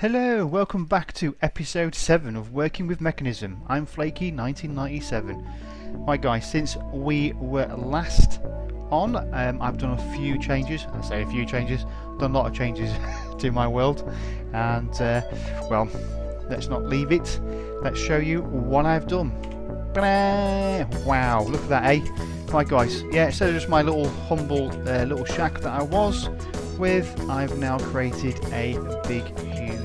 Hello, welcome back to episode 7 of Working with Mekanism. I'm Flaky1997. Right guys, since we were last on, I've done a few changes. I say a few changes, done a lot of changes to my world. And, well, let's not leave it. Let's show you what I've done. Wow, look at that, eh? Right guys, yeah, instead of just my little humble little shack that I was with, I've now created a big, huge,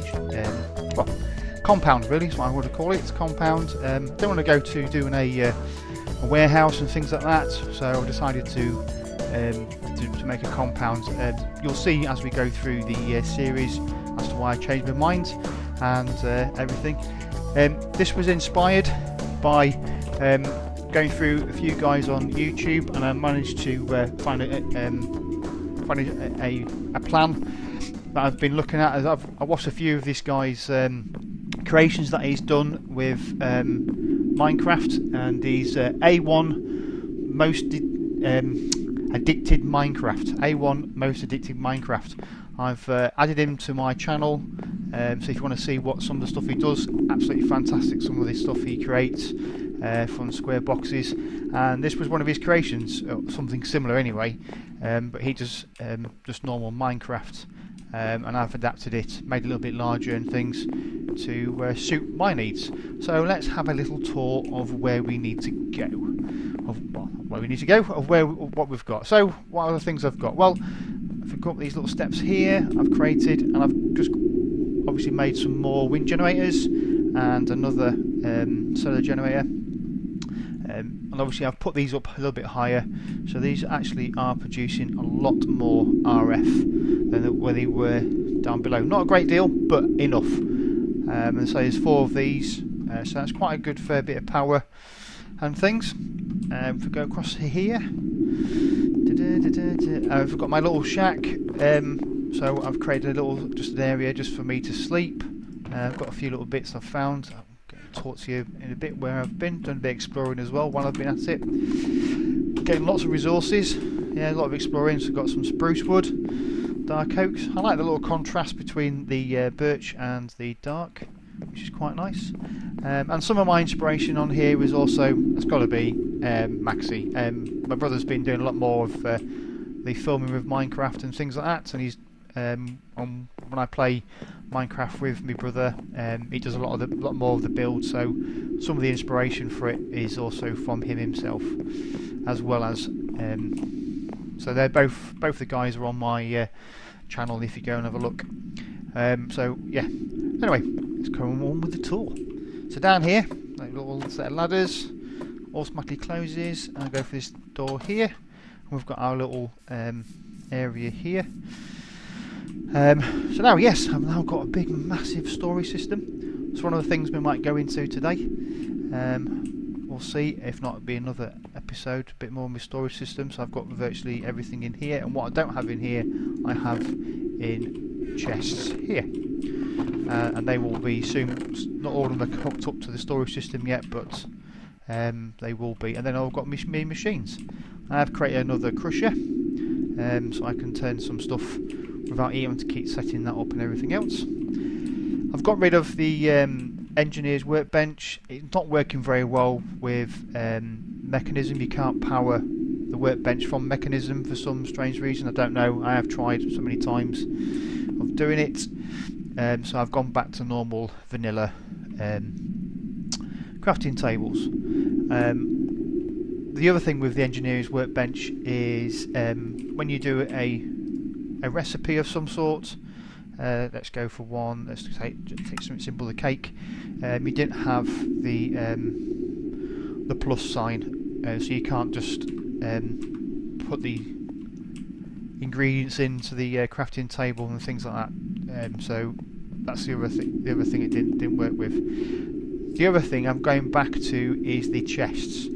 well, compound really, is what I would call it. It's a compound. Don't want to go to doing a warehouse and things like that, so I decided to make a compound. You'll see as we go through the series as to why I changed my mind and everything. This was inspired by going through a few guys on YouTube, and I managed to find a plan that I've been looking at. I watched a few of this guy's creations that he's done with Minecraft, and he's A1 most addicted Minecraft. A1 most addicted Minecraft. I've added him to my channel, so if you want to see what some of the stuff he does, absolutely fantastic. Some of the stuff he creates from square boxes, and this was one of his creations, something similar anyway, but he does just normal Minecraft, and I've adapted it, made it a little bit larger and things to suit my needs. So let's have a little tour of where we need to go, of what we've got. So what are the things I've got? Well, I've got these little steps here I've created, and I've just obviously made some more wind generators and another solar generator. And obviously I've put these up a little bit higher, so these actually are producing a lot more RF than where they were down below. Not a great deal, but enough. And so there's 4 of these, so that's quite a good fair bit of power and things. If we go across here, I've got my little shack, so I've created a little just an area just for me to sleep. I've got a few little bits I've found. Talk to you in a bit where I've been, done a bit of exploring as well while I've been at it. Getting lots of resources, yeah, a lot of exploring. So I've got some spruce wood, dark oaks. I like the little contrast between the birch and the dark, which is quite nice. And some of my inspiration on here is also, it's got to be Maxi. My brother's been doing a lot more of the filming with Minecraft and things like that, and he's when I play Minecraft with my brother, he does a lot more of the build, so some of the inspiration for it is also from him himself, as well as so they're both the guys are on my channel if you go and have a look. So yeah, anyway, let's go on with the tour. So down here, a little set of ladders, automatically closes, and I go for this door here, and we've got our little area here. So now, yes, I've now got a big massive storage system. It's one of the things we might go into today. We'll see, if not it'll be another episode, a bit more on my storage system. So I've got virtually everything in here, and what I don't have in here I have in chests here, and they will be soon. Not all of them are hooked up to the storage system yet, but they will be. And then I've got my machines. I have created another crusher, so I can turn some stuff without even to keep setting that up and everything else. I've got rid of the engineer's workbench. It's not working very well with Mekanism. You can't power the workbench from Mekanism for some strange reason. I don't know. I have tried so many times of doing it. So I've gone back to normal vanilla crafting tables. The other thing with the engineer's workbench is when you do a recipe of some sort, let's go for one, let's take something simple, the cake, you didn't have the plus sign, so you can't just put the ingredients into the crafting table and things like that, so that's the other thing it didn't work with. The other thing I'm going back to is the chests.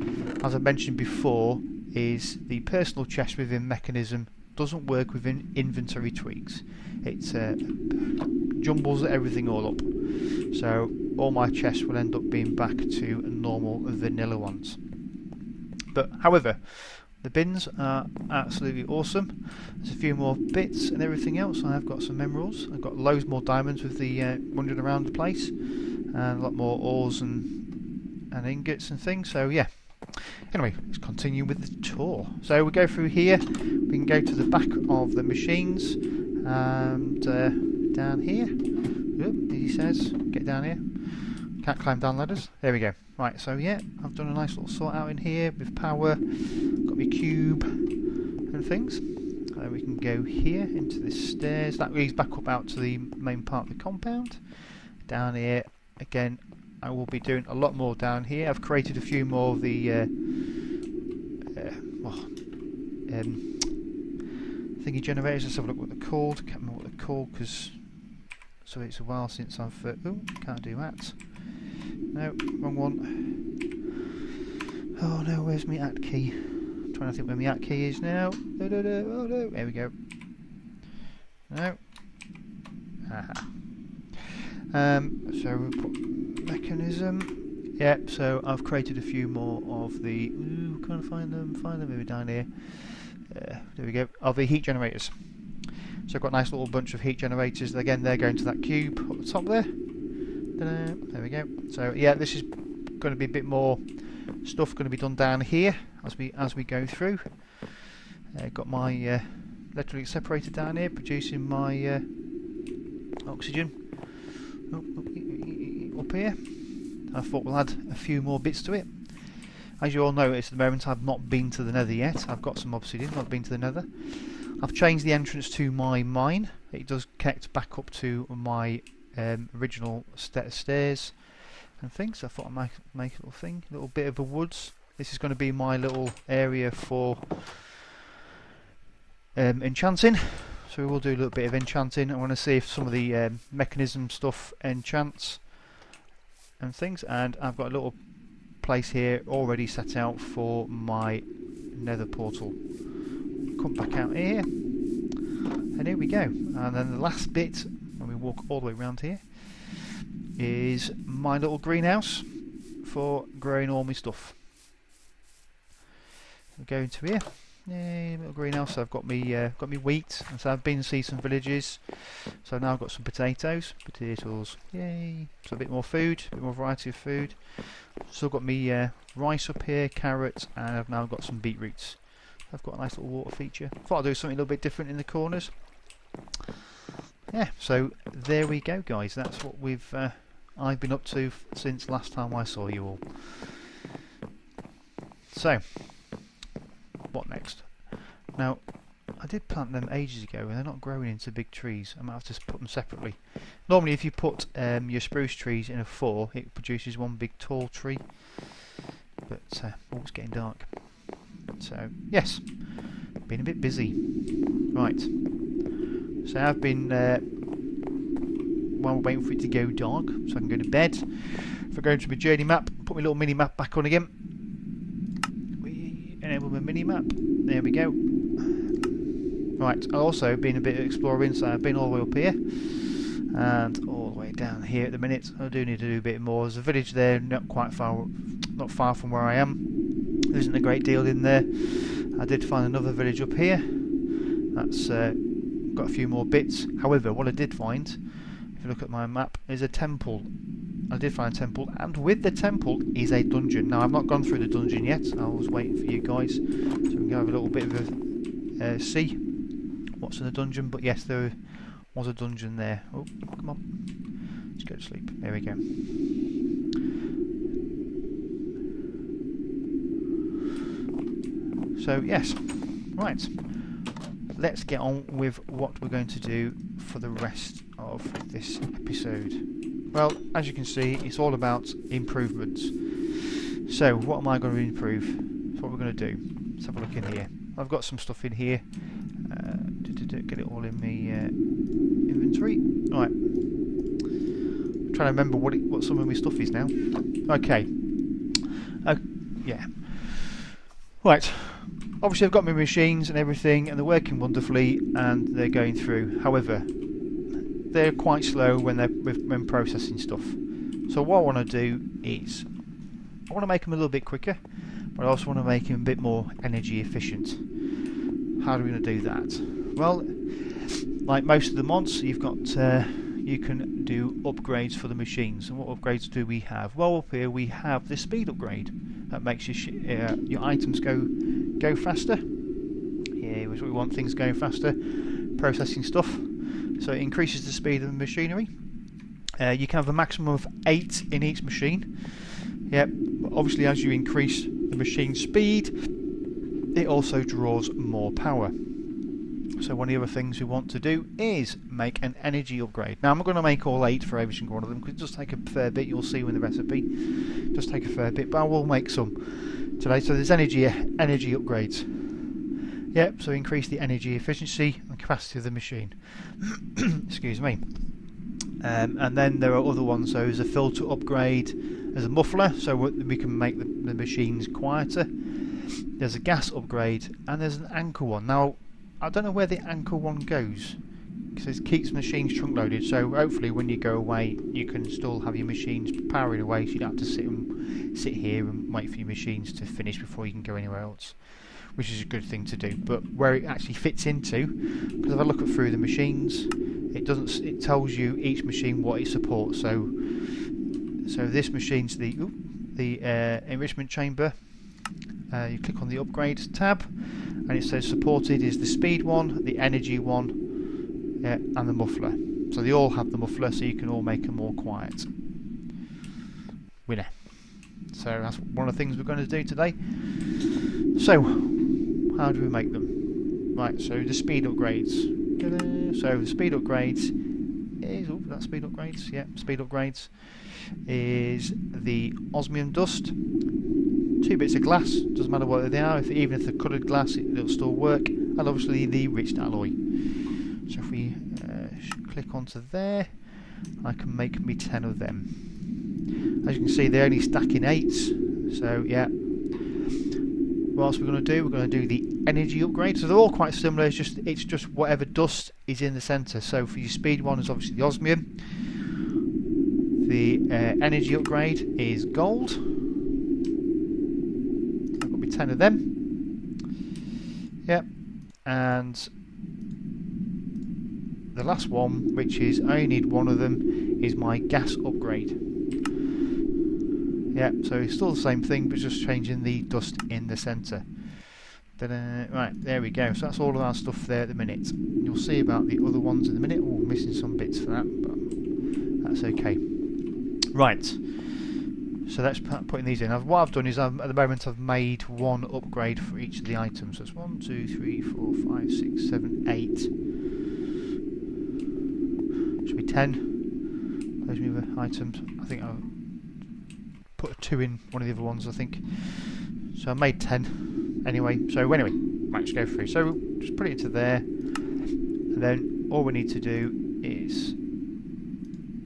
As I mentioned before, is the personal chest within Mekanism doesn't work within inventory tweaks. It jumbles everything all up, so all my chests will end up being back to normal vanilla ones. But however, The bins are absolutely awesome. There's a few more bits and everything else. I've got some minerals. I've got loads more diamonds with the wandering around the place, and a lot more ores and ingots and things. So yeah. Anyway, let's continue with the tour. So we go through here. We can go to the back of the machines and down here. Oop, he says, get down here. Can't climb down ladders. There we go. Right, so yeah, I've done a nice little sort out in here with power. Got my cube and things. We can go here into the stairs. That leads back up out to the main part of the compound. Down here, again, I will be doing a lot more down here. I've created a few more of the thingy generators. Let's have a look what they're called. Can't remember what they're called because it's a while since I've. Oh, can't do that. No, wrong one. Oh no, where's my at key? I'm trying to think where my at key is now. Oh no, there we go. No. Aha. So we'll put Mekanism. Yep, so I've created a few more of the. Ooh, can't find them. Maybe down here. There we go. Of the heat generators. So I've got a nice little bunch of heat generators. Again, they're going to that cube up the top there. There we go. So yeah, this is going to be a bit more stuff going to be done down here as we go through. Got my electrolytic separator down here producing my oxygen. Up here. I thought we'll add a few more bits to it. As you all notice, at the moment I've not been to the nether yet. I've got some obsidian, not been to the nether. I've changed the entrance to my mine. It does connect back up to my original stairs and things. So I thought I'd make a little thing, a little bit of a woods. This is going to be my little area for enchanting. So we will do a little bit of enchanting. I want to see if some of the mechanism stuff enchants and things. And I've got a little place here already set out for my nether portal. Come back out here. And here we go. And then the last bit, when we walk all the way around here, is my little greenhouse for growing all my stuff. We'll go into here. Yay, little greenhouse. So I've got me wheat, and so I've been to see some villages. So now I've got some potatoes. Yay! So a bit more food, a bit more variety of food. Still got me rice up here, carrots, and I've now got some beetroots. I've got a nice little water feature. Thought I'd do something a little bit different in the corners. Yeah, so there we go, guys. That's what I've been up to since last time I saw you all. So, what next? Now, I did plant them ages ago and they're not growing into big trees. I might have to put them separately. Normally if you put your spruce trees in a 4, it produces one big tall tree. But, oh, it's getting dark. So, yes, been a bit busy. Right, so I've been, while we're waiting for it to go dark, so I can go to bed. If I go into my journey map, put my little mini map back on again. We enable my mini map. There we go. Right, I've also been a bit exploring, so I've been all the way up here and all the way down here at the minute. I do need to do a bit more. There's a village there, not far from where I am. There isn't a great deal in there. I did find another village up here. That's got a few more bits. However, what I did find, if you look at my map, is a temple. I did find a temple, and with the temple is a dungeon. Now, I've not gone through the dungeon yet. I was waiting for you guys so we can have a little bit of a see what's in the dungeon. But yes, there was a dungeon there. Oh, come on. Let's go to sleep. There we go. So, yes. Right. Let's get on with what we're going to do for the rest of this episode. Well, as you can see, it's all about improvements. So, what am I going to improve? That's what we're going to do. Let's have a look in here. I've got some stuff in here. Get it all in my inventory. Right. I'm trying to remember what some of my stuff is now. Okay. Yeah. Right. Obviously, I've got my machines and everything, and they're working wonderfully, and they're going through. However, they're quite slow when processing stuff. So what I want to do is I want to make them a little bit quicker. but I also want to make him a bit more energy efficient. How are we going to do that? Well, like most of the mods, you've got you can do upgrades for the machines. And what upgrades do we have? Well, up here we have the speed upgrade. That makes your items go faster. Yeah, we want things going faster, processing stuff. So it increases the speed of the machinery. You can have a maximum of 8 in each machine. Yep. Obviously, as you increase the machine speed, it also draws more power. So one of the other things we want to do is make an energy upgrade. Now I'm not going to make all 8 for every single one of them because it does take a fair bit. You'll see in the recipe, it does take a fair bit, but I will make some today. So there's energy upgrades. Yep. So increase the energy efficiency and capacity of the machine. Excuse me. And then there are other ones. So there's a filter upgrade, there's a muffler, so we can make the machines quieter. There's a gas upgrade, and there's an anchor one. Now I don't know where the anchor one goes because it keeps machines trunk loaded. So hopefully when you go away, you can still have your machines powering away. So you don't have to sit here and wait for your machines to finish before you can go anywhere else, which is a good thing to do. But where it actually fits into, because if I look through the machines, it doesn't. It tells you each machine what it supports. So this machine's the enrichment chamber. You click on the upgrade tab, and it says supported is the speed one, the energy one, and the muffler. So they all have the muffler, so you can all make them more quiet. Winner. So that's one of the things we're going to do today. So how do we make them? Right. So the speed upgrades. So the speed upgrades is speed upgrades. Yeah, speed upgrades is the osmium dust. 2 bits of glass, doesn't matter what they are, even if they're coloured glass, it'll still work, and obviously the enriched alloy. So if we click onto there, I can make me 10 of them. As you can see, they're only stacking 8s, so yeah. What else we're going to do? We're going to do the energy upgrade. So they're all quite similar, it's just whatever dust is in the centre. So for your speed one is obviously the osmium. The energy upgrade is gold. 10 of them. Yep. And the last one, which is I only need 1 of them, is my gas upgrade. Yep. So it's still the same thing, but just changing the dust in the centre. Right, there we go. So that's all of our stuff there at the minute. You'll see about the other ones in a minute. Oh, missing some bits for that, but that's okay. Right. So that's putting these in. What I've done is at the moment I've made 1 upgrade for each of the items. So it's 1, 2, 3, 4, 5, 6, 7, 8. Should be 10. Those are the other items. I think I'll put a 2 in one of the other ones, I think. So I made 10. Anyway, right, let's go through. So just put it into there. And then all we need to do is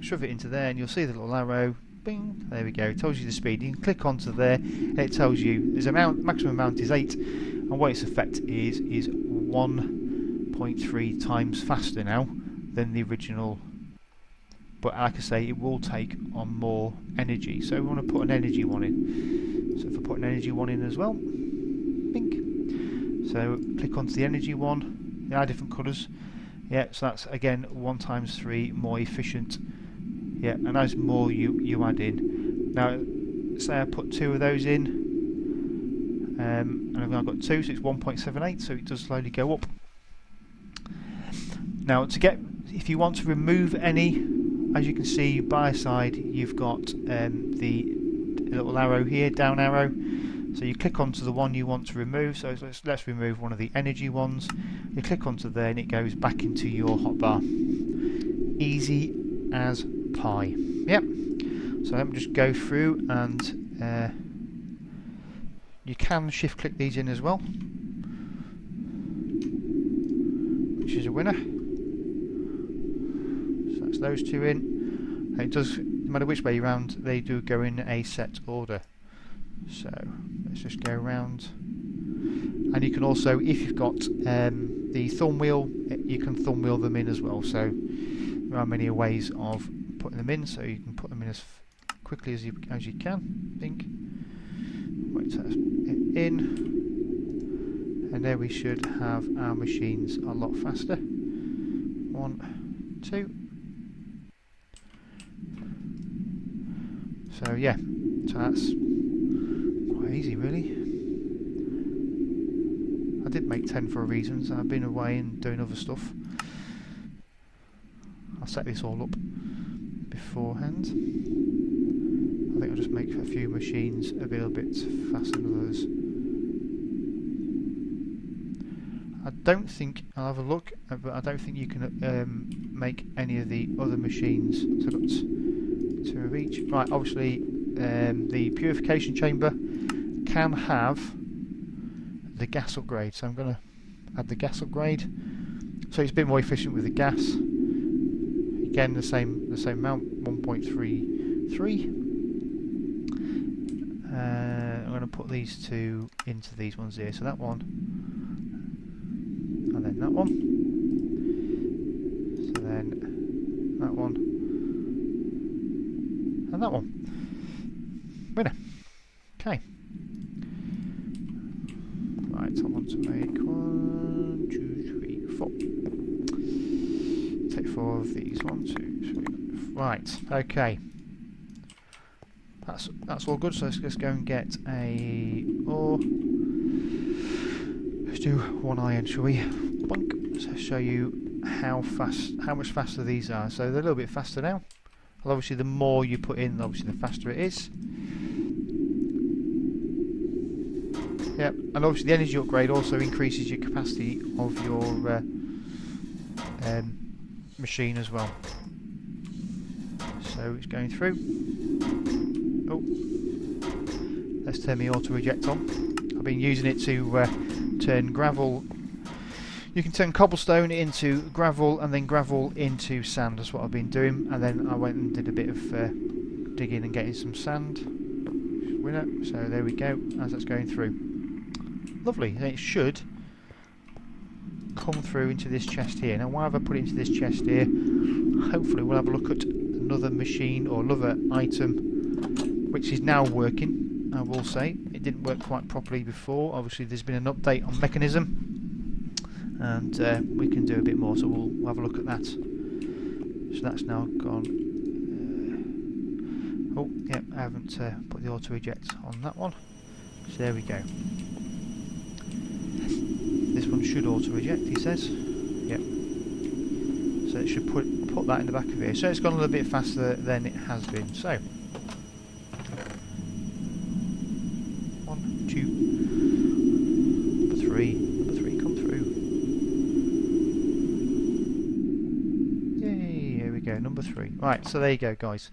shove it into there, and you'll see the little arrow. Bing, there we go. It tells you the speed. You can click onto there, and it tells you there's maximum amount is 8, and what its effect is 1.3 times faster now than the original. But like I say, it will take on more energy. So we want to put an energy one in. So if I put an energy one in as well, bing. So click onto the energy one. They are different colours. Yeah, so that's again 1 times 3 more efficient. Yeah, and as more you add in. Now, say I put 2 of those in, and I've now got 2, so it's 1.78, so it does slowly go up. Now, if you want to remove any, as you can see by side, you've got the little arrow here, down arrow. So you click onto the one you want to remove. So let's remove one of the energy ones. You click onto there, and it goes back into your hotbar. Easy as pie. Yep. So let me just go through, and you can shift click these in as well, which is a winner. So that's those 2 in. And it does, no matter which way round, they do go in a set order. So let's just go around, and you can also, if you've got the thumb wheel, you can thumb wheel them in as well. So there are many ways of putting them in, so you can put them in as quickly as you can. I think wait till that's in, and there we should have our machines a lot faster. 1, 2. So yeah, so that's quite easy really. I did make 10 for a reason, so I've been away and doing other stuff. I'll set this all up beforehand. I think I'll just make a few machines a little bit faster than others. I don't think, I'll have a look, but I don't think you can make any of the other machines. So I've got 2 of each. Right, obviously the purification chamber can have the gas upgrade, so I'm going to add the gas upgrade. So it's a bit more efficient with the gas. Again, the same amount, 1.33. I'm going to put these 2 into these ones here. So that one, and then that one. So then that one, and that one. Winner. Okay. Right, I want to make 1, 2, 3, 4. Take 4 of these. 1, 2, 3. Right. Okay. That's all good. So let's go and get a ore. Let's do 1 iron, shall we? Bunk. So show you how much faster these are. So they're a little bit faster now. Well, obviously, the more you put in, obviously, the faster it is. Yep, and obviously the energy upgrade also increases your capacity of your machine as well. So it's going through. Oh, let's turn the auto reject on. I've been using it to turn gravel. You can turn cobblestone into gravel and then gravel into sand. That's what I've been doing. And then I went and did a bit of digging and getting some sand. Winner. So there we go. As that's going through. Lovely, and it should come through into this chest here. Now, why have I put it into this chest here? Hopefully we'll have a look at another machine or another item which is now working. I will say it didn't work quite properly before. Obviously there's been an update on Mekanism, and we can do a bit more, so we'll have a look at that. So that's now gone. Oh yeah, I haven't put the auto eject on that one, so there we go. This one should auto reject, he says. Yep. So it should put that in the back of here. So it's gone a little bit faster than it has been. So 1, 2, number 3, come through. Yay! Here we go, number 3. Right, so there you go, guys.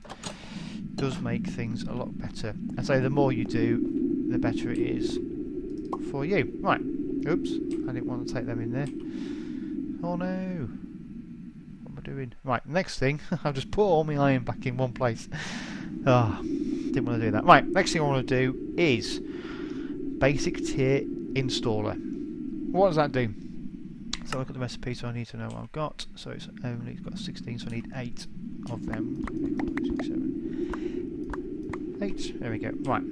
Does make things a lot better. And so the more you do, the better it is for you. Right. Oops, I didn't want to take them in there. Oh no! What am I doing? Right, next thing, I've just put all my iron back in one place. Ah, didn't want to do that. Right, next thing I want to do is basic tier installer. What does that do? So look at the recipe, so I need to know what I've got. So it's got 16, so I need 8 of them. 6, 7, 8. There we go. Right.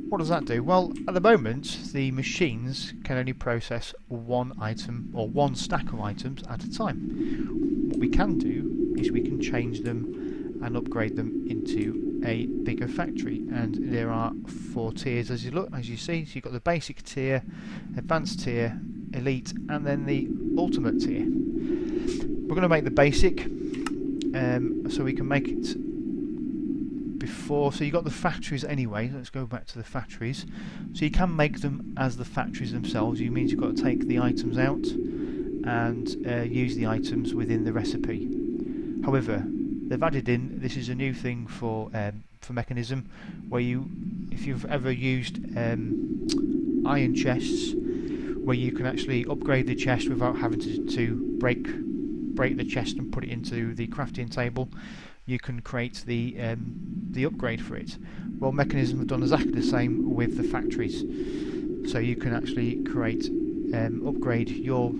What does that do? Well, at the moment, the machines can only process 1 item or 1 stack of items at a time. What we can do is we can change them and upgrade them into a bigger factory. And there are 4 tiers as you see. So you've got the basic tier, advanced tier, elite, and then the ultimate tier. We're going to make the basic, so we can make it before. So you've got the factories anyway. Let's go back to the factories. So you can make them as the factories themselves. It means you've got to take the items out and use the items within the recipe. However, they've added in, this is a new thing for Mekanism, where if you've ever used iron chests, where you can actually upgrade the chest without having to break the chest and put it into the crafting table, you can create the upgrade for it. Well, Mekanism have done exactly the same with the factories, so you can actually create upgrade your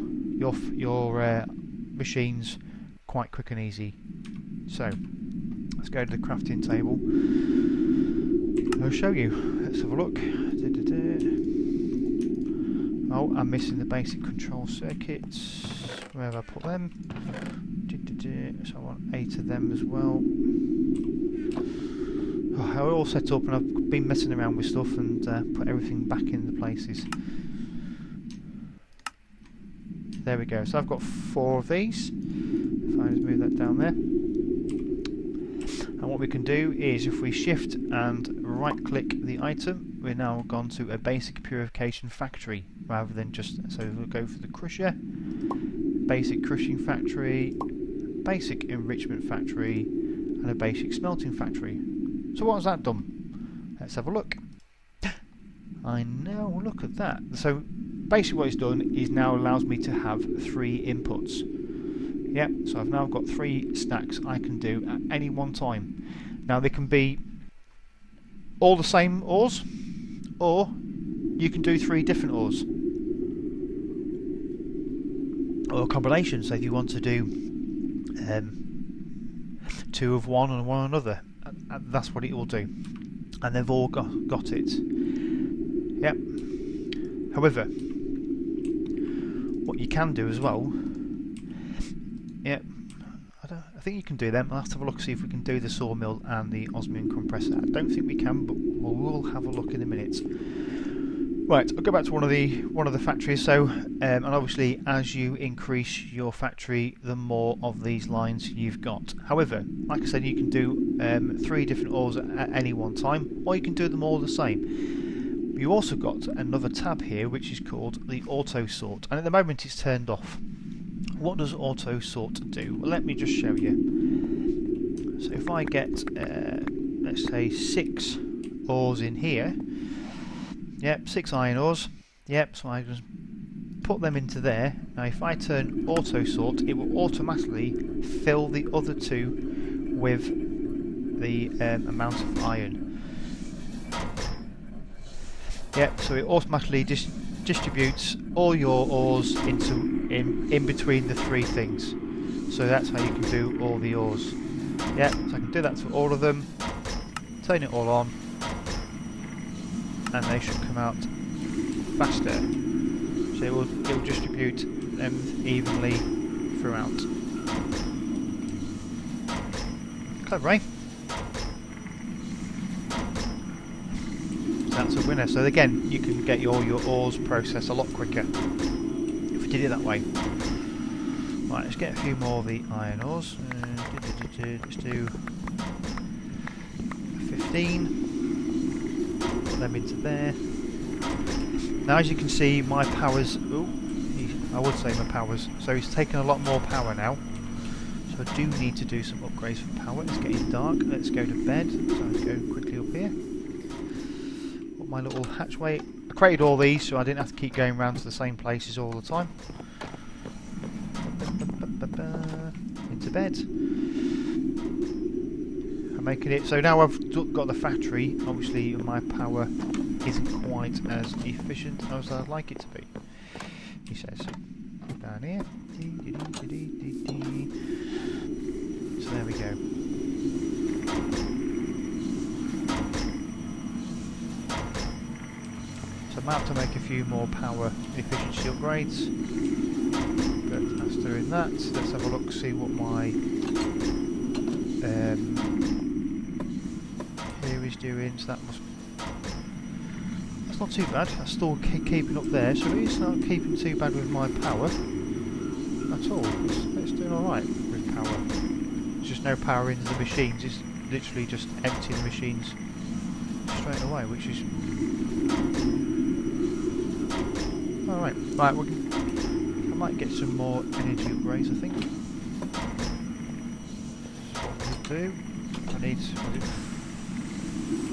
machines quite quick and easy. So let's go to the crafting table. I'll show you. Let's have a look. Oh, I'm missing the basic control circuits. Where have I put them? So I want 8 of them as well. Oh, they're all set up, and I've been messing around with stuff and put everything back in the places. There we go. So I've got 4 of these. If I just move that down there. And what we can do is, if we shift and right click the item, we're now gone to a basic purification factory rather than just, so we'll go for the crusher, basic crushing factory, basic enrichment factory, and a basic smelting factory. So what has that done? Let's have a look. I know, look at that. So basically what it's done is now allows me to have 3 inputs. Yep, so I've now got 3 stacks I can do at any one time. Now they can be all the same ores, or you can do 3 different ores, or a combination. So if you want to do 2 of one and 1 of another, that's what it will do, and they've all got it. Yep. However, what you can do as well, yep, I think you can do them. I'll have to have a look, see if we can do the sawmill and the osmium compressor. I don't think we can, but we'll have a look in a minute. Right, I'll go back to one of the factories. So, and obviously, as you increase your factory, the more of these lines you've got. However, like I said, you can do 3 different ores at any one time, or you can do them all the same. You also got another tab here, which is called the auto sort, and at the moment it's turned off. What does auto sort do? Well, let me just show you. So if I get, let's say 6 ores in here. Yep, 6 iron ores. Yep, so I just put them into there. Now if I turn auto sort, it will automatically fill the other 2 with the amount of iron. Yep, so it automatically distributes all your ores in between the 3 things. So that's how you can do all the ores. Yep, so I can do that for all of them. Turn it all on, and they should come out faster. So it will distribute them evenly throughout. Clever, eh? So that's a winner. So again, you can get all your ores processed a lot quicker if you did it that way. Right, let's get a few more of the iron ores. Let's do 15. Put them into there. Now, as you can see, my power's... Ooh, I would say my power's... So he's taken a lot more power now. So I do need to do some upgrades for power. It's getting dark. Let's go to bed. So let's go quickly up here. Put my little hatchway. I created all these so I didn't have to keep going around to the same places all the time. Into bed. I'm making it so now I've got the factory. Obviously my power isn't quite as efficient as I'd like it to be, he says. Down here. So there we go. So I'm about to make a few more power efficiency upgrades. But that's doing that. Let's have a look, see what my here is doing. So that's not too bad. That's still keeping up there. So it's not keeping too bad with my power at all. It's doing all right with power. There's just no power into the machines. It's literally just empty the machines straight away, which is all right. Right, I might get some more energy upgrades, I think. So what we'll do, I need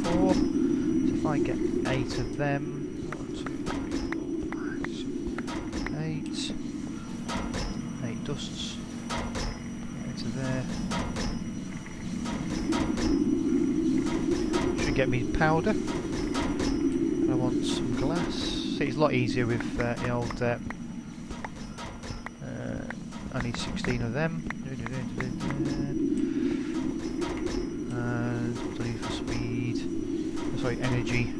4. So if I get 8 of them, 1, 2, 3, 4, 5, 6, 8 dusts, into there. Should get me powder. And I want some glass. See, it's a lot easier with the old. I need 16 of them. And for speed, sorry, energy.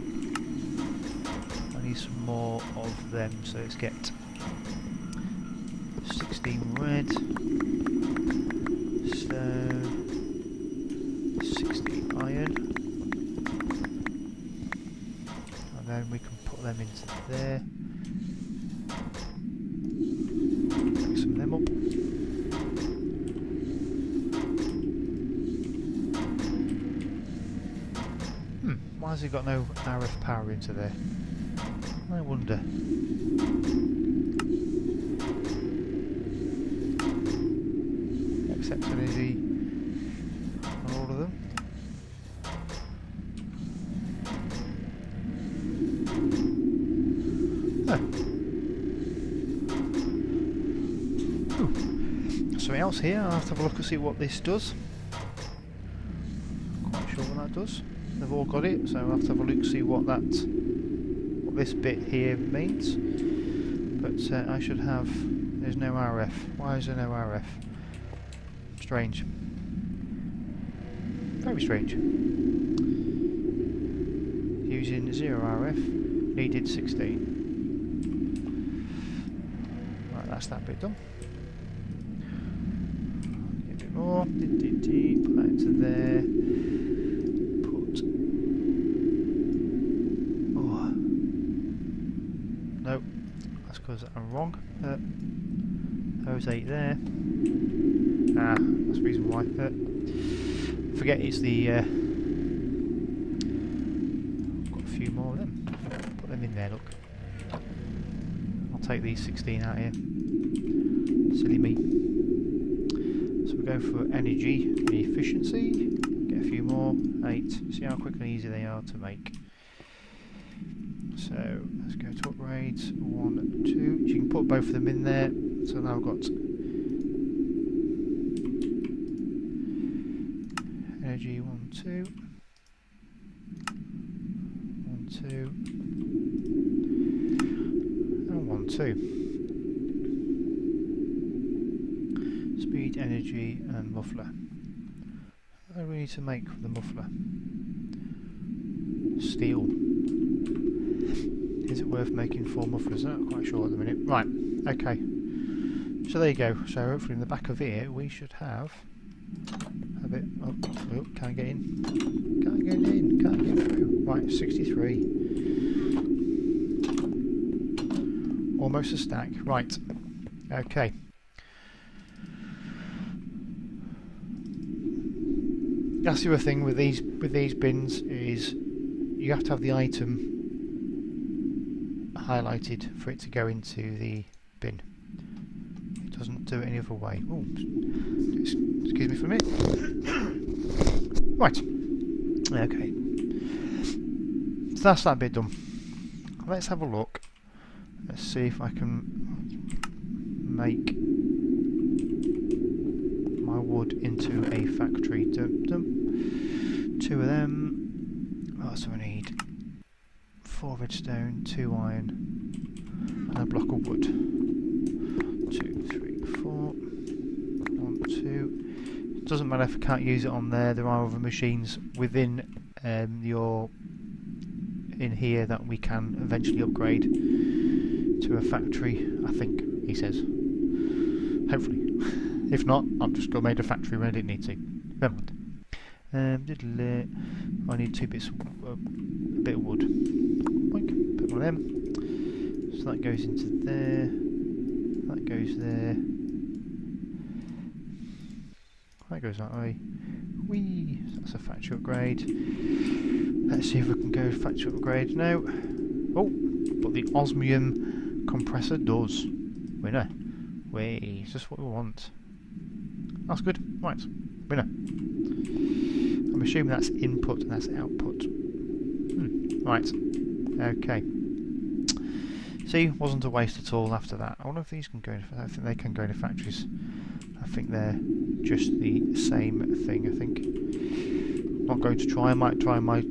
I need some more of them, so let's get 16 red, so 16 iron, and then we can put them into there. Pick some of them up. Why has it got no RF power into there? I wonder. Accept energy on all of them. Oh. Ooh. Something else here. I'll have to have a look and see what this does. Quite sure what that does. They've all got it, so I'll have to have a look, see what this bit here means. But I should have. There's no RF. Why is there no RF? Strange. Very strange. Using 0 RF. Needed 16. Right, that's that bit done. A bit more. Put that into there. Because I'm wrong. Those 8 there. Ah, that's the reason why. Forget it's the. Got a few more of them. Put them in there. Look. I'll take these 16 out here. Silly me. So we're going for energy and efficiency. Get a few more. 8. See how quick and easy they are to make. So let's go to upgrades. 1, 2. You can put both of them in there. So now I've got energy 1, 2. 1, 2. And 1, 2. Speed, energy, and muffler. What do we need to make for the muffler? Steel. Is it worth making 4 mufflers? I'm not quite sure at the minute. Right, okay. So there you go. So hopefully in the back of here we should have a bit. Oh, can't get in. Can't get in. Can't get through. Right, 63. Almost a stack. Right. Okay. That's the other thing with these bins is you have to have the item highlighted for it to go into the bin. It doesn't do it any other way. Oh, excuse me for a minute. Right. Okay. So that's that bit done. Let's have a look. Let's see if I can make my wood into a factory. 2 of them. Oh, so I need 4 redstone, 2 iron, and a block of wood. 2, 3, 4. 1, 2. It doesn't matter if I can't use it on there. There are other machines within in here that we can eventually upgrade to a factory. I think he says. Hopefully. If not, I've just got made a factory when I didn't need to. Never mind. I need 2 bits, a bit of wood. Boink, put one of them. So that goes into there. That goes there. That goes that way. Whee! So that's a factory upgrade. Let's see if we can go factory upgrade now. Oh, but the osmium compressor does. Winner. Way, it's just what we want. That's good. Right, winner. I'm assuming that's input and that's output. Right. Okay. See, wasn't a waste at all after that. I wonder if these can go into, I don't think they can go into factories. I think they're just the same thing, I think. Not going to try, I might try my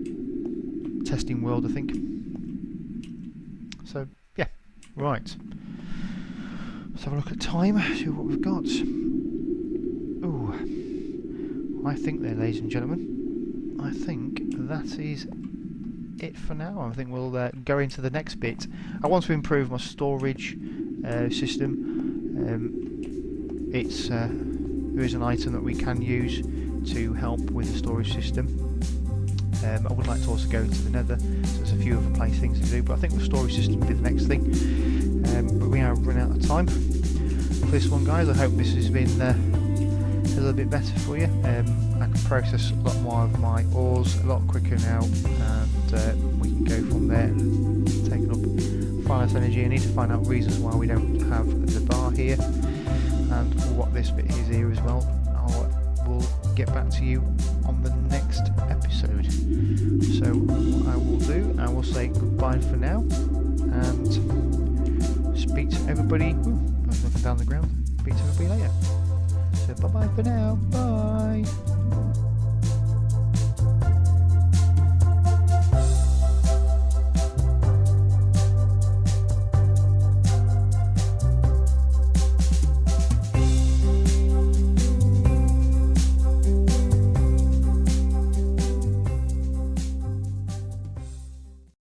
testing world, I think. So, yeah. Right. Let's have a look at time, see what we've got. Ooh. I think there, ladies and gentlemen, I think that is it for now. I think we'll go into the next bit. I want to improve my storage system. There is an item that we can use to help with the storage system. I would like to also go to the Nether, so there's a few other things to do, but I think the storage system will be the next thing. But we are running out of time for this one, guys. I hope this has been a little bit better for you. I can process a lot more of my ores a lot quicker now, and we can go from there, taking up far less energy. I need to find out reasons why we don't have the bar here, and what this bit is here as well. We'll get back to you on the next episode. So what I will do, I will say goodbye for now, and speak to everybody. I was looking down the ground. Speak to everybody later. So bye bye for now. Bye.